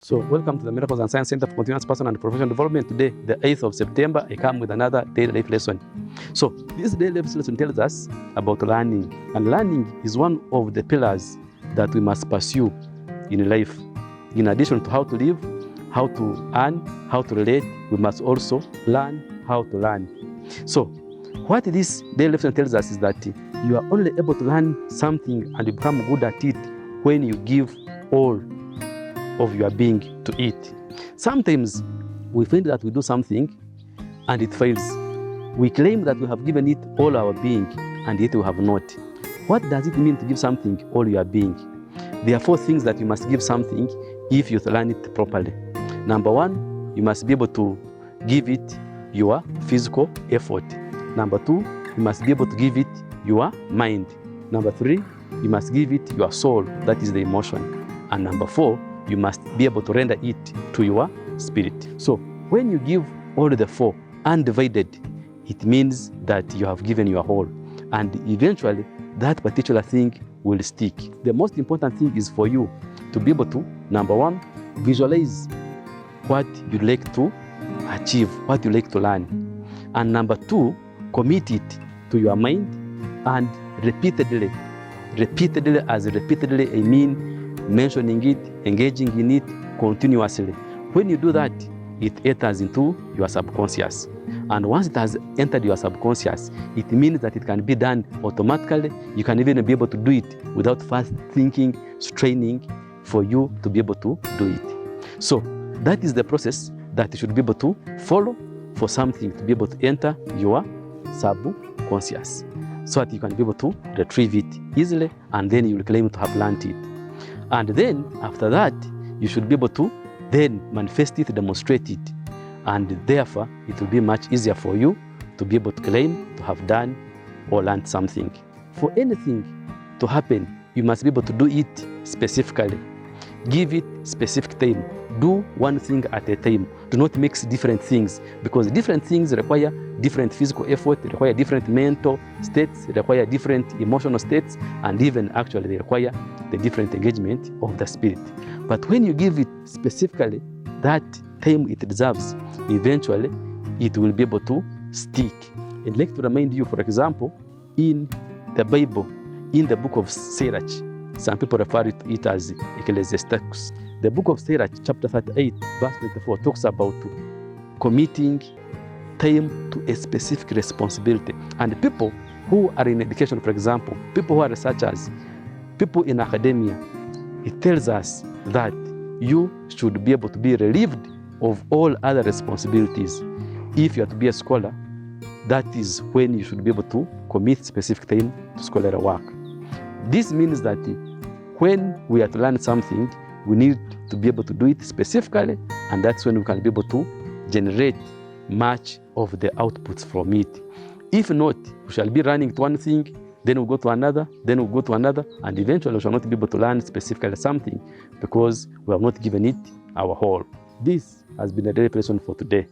So welcome to the Miracles and Science Center for Continuous Personal and Professional Development. Today, the 8th of September, I come with another daily life lesson. So this daily life lesson tells us about learning. And learning is one of the pillars that we must pursue in life. In addition to how to live, how to earn, how to relate, we must also learn how to learn. So what this daily life lesson tells us is that you are only able to learn something and you become good at it when you give all of your being to it. Sometimes we find that we do something and it fails. We claim that we have given it all our being and yet we have not. What does it mean to give something all your being? There are 4 things that you must give something if you learn it properly. Number 1, you must be able to give it your physical effort. Number 2, you must be able to give it your mind. Number 3, you must give it your soul, that is the emotion. And number 4, you must be able to render it to your spirit. So when you give all the 4 undivided, it means that you have given your whole, and eventually that particular thing will stick. The most important thing is for you to be able to, number 1, visualize what you like to achieve, what you like to learn. And number 2, commit it to your mind and repeatedly, I mean mentioning it, engaging in it continuously. When you do that, it enters into your subconscious. And once it has entered your subconscious, it means that it can be done automatically. You can even be able to do it without first thinking, straining for you to be able to do it. So that is the process that you should be able to follow for something to be able to enter your subconscious, so that you can be able to retrieve it easily, and then you will claim to have learned it. And then after that, you should be able to then manifest it, demonstrate it. And therefore, it will be much easier for you to be able to claim to have done or learned something. For anything to happen, you must be able to do it specifically. Give it specific time. Do one thing at a time. Do not mix different things, because different things require different physical effort, require different mental states, require different emotional states, and even actually they require the different engagement of the spirit. But when you give it specifically that time it deserves, eventually it will be able to stick. I'd like to remind you, for example, in the Bible, in the book of Sirach, some people refer to it as Ecclesiastes. The book of Sirach, chapter 38, verse 24, talks about committing time to a specific responsibility. And people who are in education, for example, people who are researchers, people in academia, it tells us that you should be able to be relieved of all other responsibilities. If you are to be a scholar, that is when you should be able to commit specific time to scholarly work. This means that when we are to learn something, we need to be able to do it specifically, and that's when we can be able to generate much of the outputs from it. If not, we shall be running to one thing, then we'll go to another, then we'll go to another, and eventually we shall not be able to learn specifically something because we have not given it our whole. This has been a daily lesson for today.